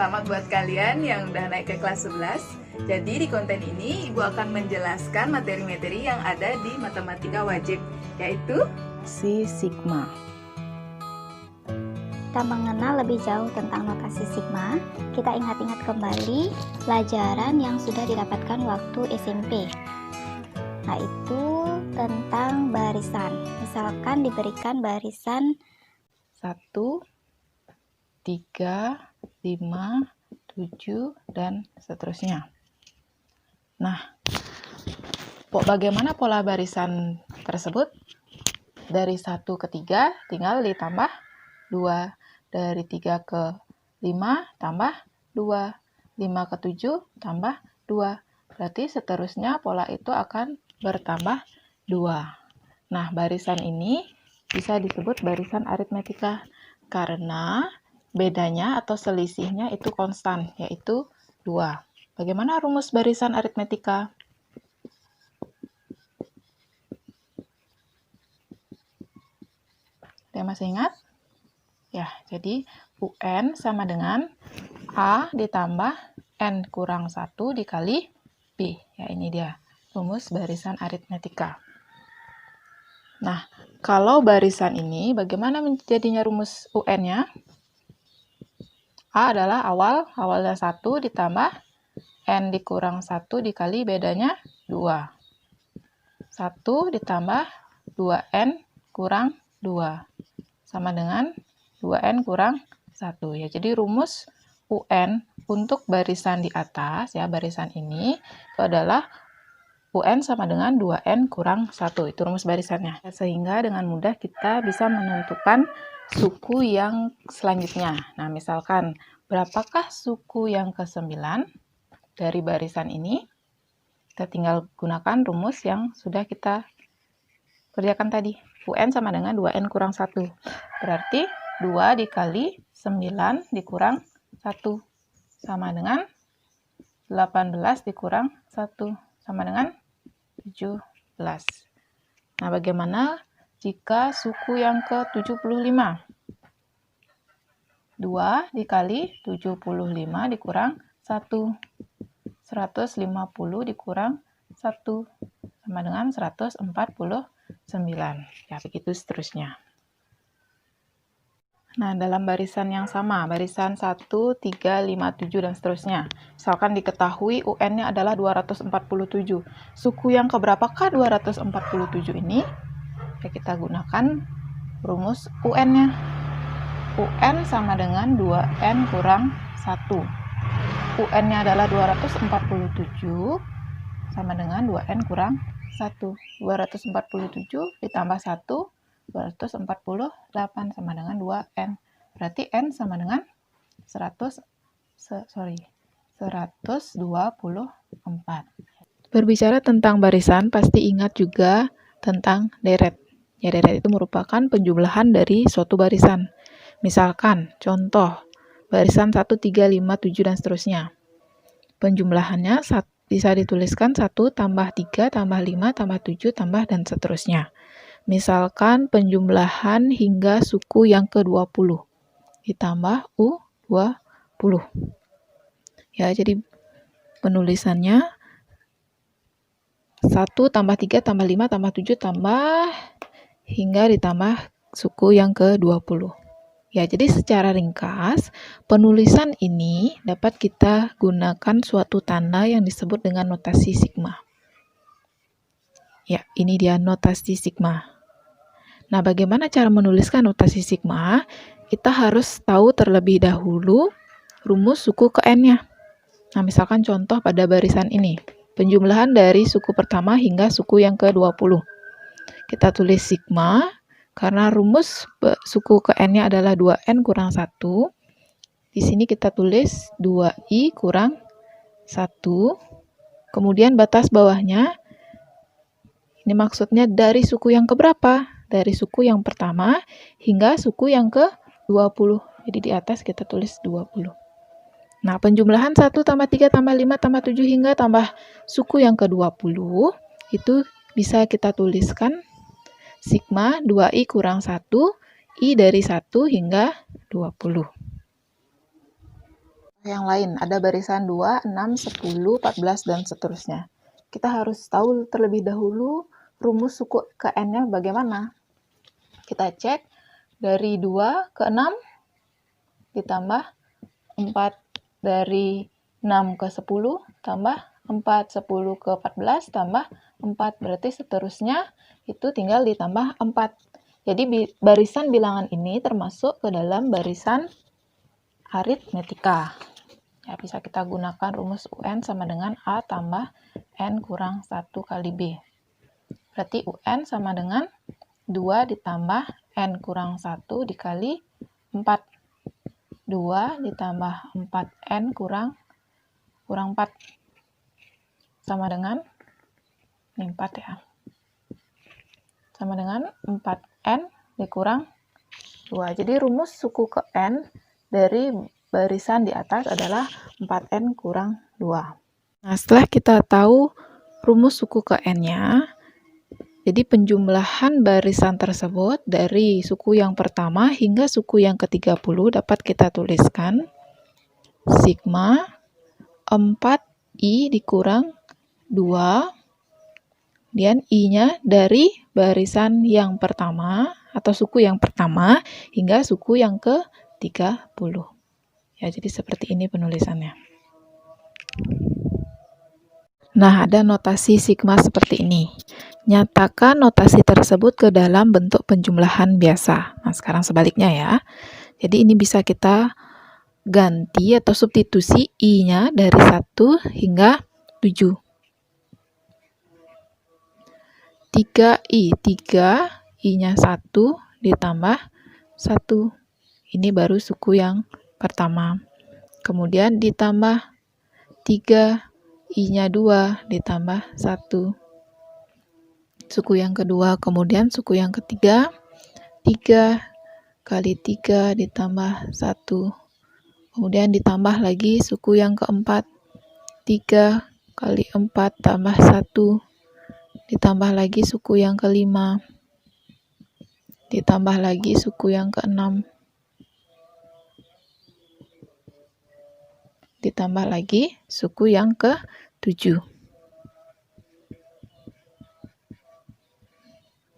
selamat buat kalian yang udah naik ke kelas 11. Jadi di konten ini Ibu akan menjelaskan materi-materi yang ada di matematika wajib, yaitu si sigma. Kita mengenal lebih jauh tentang notasi sigma, kita ingat-ingat kembali pelajaran yang sudah didapatkan waktu SMP, yaitu tentang barisan. Misalkan diberikan barisan 1, 3, 5, 7, dan seterusnya. Nah, bagaimana pola barisan tersebut? Dari 1 ke 3 tinggal ditambah 2. Dari 3 ke 5 tambah 2. 5 ke 7 tambah 2. Berarti seterusnya pola itu akan bertambah 2. Nah, barisan ini bisa disebut barisan aritmetika karena bedanya atau selisihnya itu konstan, yaitu 2. Bagaimana rumus barisan aritmetika? Ada masih ingat? Ya, jadi UN sama dengan A ditambah N kurang 1 dikali B. Ya, ini dia rumus barisan aritmetika. Nah, kalau barisan ini bagaimana menjadinya rumus UN-nya? A adalah awalnya 1 ditambah N dikurang 1 dikali bedanya 2. 1 ditambah 2N kurang 2 sama dengan 2N kurang 1. Ya, jadi rumus UN untuk barisan di atas, ya barisan ini, itu adalah UN sama dengan 2N kurang 1. Itu rumus barisannya. Sehingga dengan mudah kita bisa menentukan suku yang selanjutnya. Nah, misalkan, berapakah suku yang ke-9 dari barisan ini? Kita tinggal gunakan rumus yang sudah kita kerjakan tadi. UN sama dengan 2N kurang 1. Berarti 2 dikali 9 dikurang 1 sama dengan 18 dikurang 1 sama dengan 17. Nah, bagaimana jika suku yang ke-75? 2 dikali 75 dikurang 1. 150 dikurang 1 sama dengan 149. Ya, begitu seterusnya. Nah, dalam barisan yang sama, barisan 1, 3, 5, 7, dan seterusnya. Misalkan diketahui UN-nya adalah 247. Suku yang keberapakah 247 ini? Ya, kita gunakan rumus UN-nya. UN sama dengan 2N kurang 1. UN-nya adalah 247 sama dengan 2N kurang 1. 247 ditambah 1, 248 sama dengan 2N. Berarti N sama dengan 124. Berbicara tentang barisan, pasti ingat juga tentang deret. Ya, deret itu merupakan penjumlahan dari suatu barisan. Misalkan, contoh, barisan 1, 3, 5, 7, dan seterusnya. Penjumlahannya bisa dituliskan 1 tambah 3 tambah 5 tambah 7 tambah dan seterusnya. Misalkan penjumlahan hingga suku yang ke-20 ditambah U20. Ya, jadi penulisannya 1 tambah 3 tambah 5 tambah 7 tambah hingga ditambah suku yang ke-20. Ya, jadi secara ringkas, penulisan ini dapat kita gunakan suatu tanda yang disebut dengan notasi sigma. Ya, ini dia notasi sigma. Nah, bagaimana cara menuliskan notasi sigma? Kita harus tahu terlebih dahulu rumus suku ke N-nya. Nah, misalkan contoh pada barisan ini, penjumlahan dari suku pertama hingga suku yang ke-20. Kita tulis sigma, karena rumus suku ke N-nya adalah 2N kurang 1. Di sini kita tulis 2I kurang 1. Kemudian batas bawahnya, ini maksudnya dari suku yang keberapa? Dari suku yang pertama hingga suku yang ke-20. Jadi di atas kita tulis 20. Nah, penjumlahan 1 tambah 3 tambah 5 tambah 7 hingga tambah suku yang ke-20 itu bisa kita tuliskan sigma 2I kurang 1, I dari 1 hingga 20. yang lain. Ada barisan 2, 6, 10, 14, dan seterusnya. Kita harus tahu terlebih dahulu rumus suku ke N-nya bagaimana. Kita cek dari 2 ke 6 ditambah 4 dari 6 ke 10 tambah 4, 10 ke 14 tambah 4. Berarti seterusnya itu tinggal ditambah 4. Jadi barisan bilangan ini termasuk ke dalam barisan aritmetika. Ya, bisa kita gunakan rumus UN sama dengan A tambah N kurang 1 kali B. Berarti UN sama dengan 2 ditambah N kurang 1 dikali 4. 2 ditambah 4N kurang 4. Sama dengan, ini 4 ya. Sama dengan 4N dikurang 2. Jadi rumus suku ke N dari barisan di atas adalah 4N kurang 2. Nah, setelah kita tahu rumus suku ke N-nya, jadi penjumlahan barisan tersebut dari suku yang pertama hingga suku yang ke-30 dapat kita tuliskan sigma 4I dikurang 2, kemudian I-nya dari barisan yang pertama atau suku yang pertama hingga suku yang ke-30. Ya, jadi seperti ini penulisannya. Nah, ada notasi sigma seperti ini. Nyatakan notasi tersebut ke dalam bentuk penjumlahan biasa. Nah, sekarang sebaliknya ya. Jadi ini bisa kita ganti atau substitusi I-nya dari 1 hingga 7. 3I, 3, I-nya 1 ditambah 1. Ini baru suku yang pertama. Kemudian ditambah 3, I-nya 2 ditambah 1. Suku yang kedua, kemudian suku yang ketiga, 3 kali 3 ditambah 1. Kemudian ditambah lagi suku yang keempat, 3 kali 4 tambah 1. Ditambah lagi suku yang kelima, ditambah lagi suku yang keenam, ditambah lagi suku yang ke-7.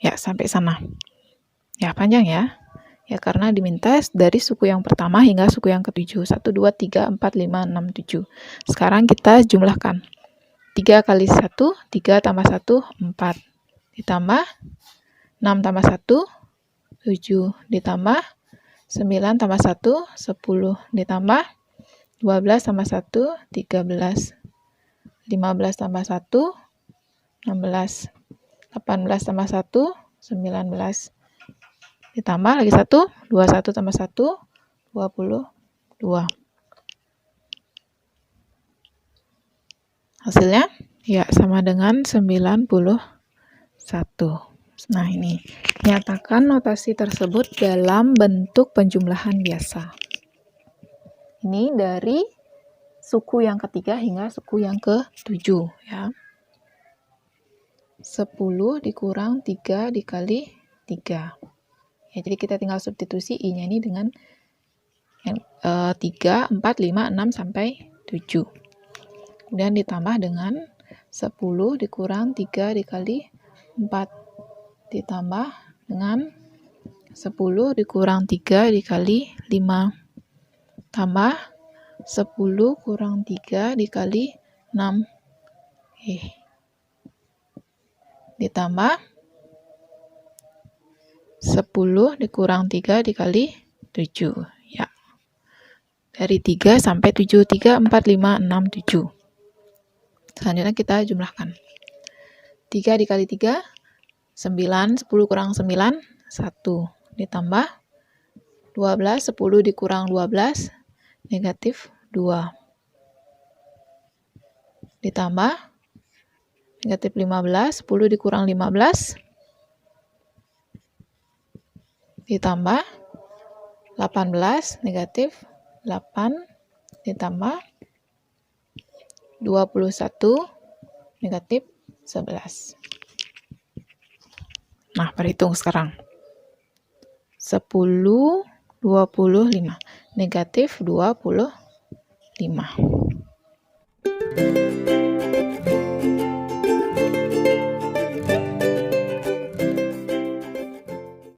Ya, sampai sana. Ya, panjang ya. Ya, karena diminta dari suku yang pertama hingga suku yang ke-7. 1, 2, 3, 4, 5, 6, 7. Sekarang kita jumlahkan. 3 kali 1, 3 tambah 1, 4. Ditambah 6 tambah 1, 7. Ditambah 9 tambah 1, 10. Ditambah 12 tambah 1, 13. 15 tambah 1, 16. 18 tambah 1, 19. Ditambah lagi 1, 21 tambah 1, 22. Hasilnya ya sama dengan 91. Nah, ini nyatakan notasi tersebut dalam bentuk penjumlahan biasa. Ini dari suku yang ketiga hingga suku yang ke-7 ya. 10 dikurang 3 dikali 3. Ya, jadi kita tinggal substitusi I-nya ini dengan 3, 4, 5, 6 sampai 7. Kemudian ditambah dengan 10 dikurang 3 dikali 4. Ditambah dengan 10 dikurang 3 dikali 5. Tambah 10 kurang 3 dikali 6. Ditambah 10 dikurang 3 dikali 7. Ya. Dari 3 sampai 7. 3, 4, 5, 6, 7. Selanjutnya kita jumlahkan. 3 dikali 3, 9. 10 kurang 9, 1. Ditambah 12, 10 dikurang 12, negatif 2. Ditambah negatif 15, 10 dikurang 15, ditambah 18, negatif 8, ditambah 21, negatif 11. Nah, perhitung sekarang. 10, 25, negatif 25. 5.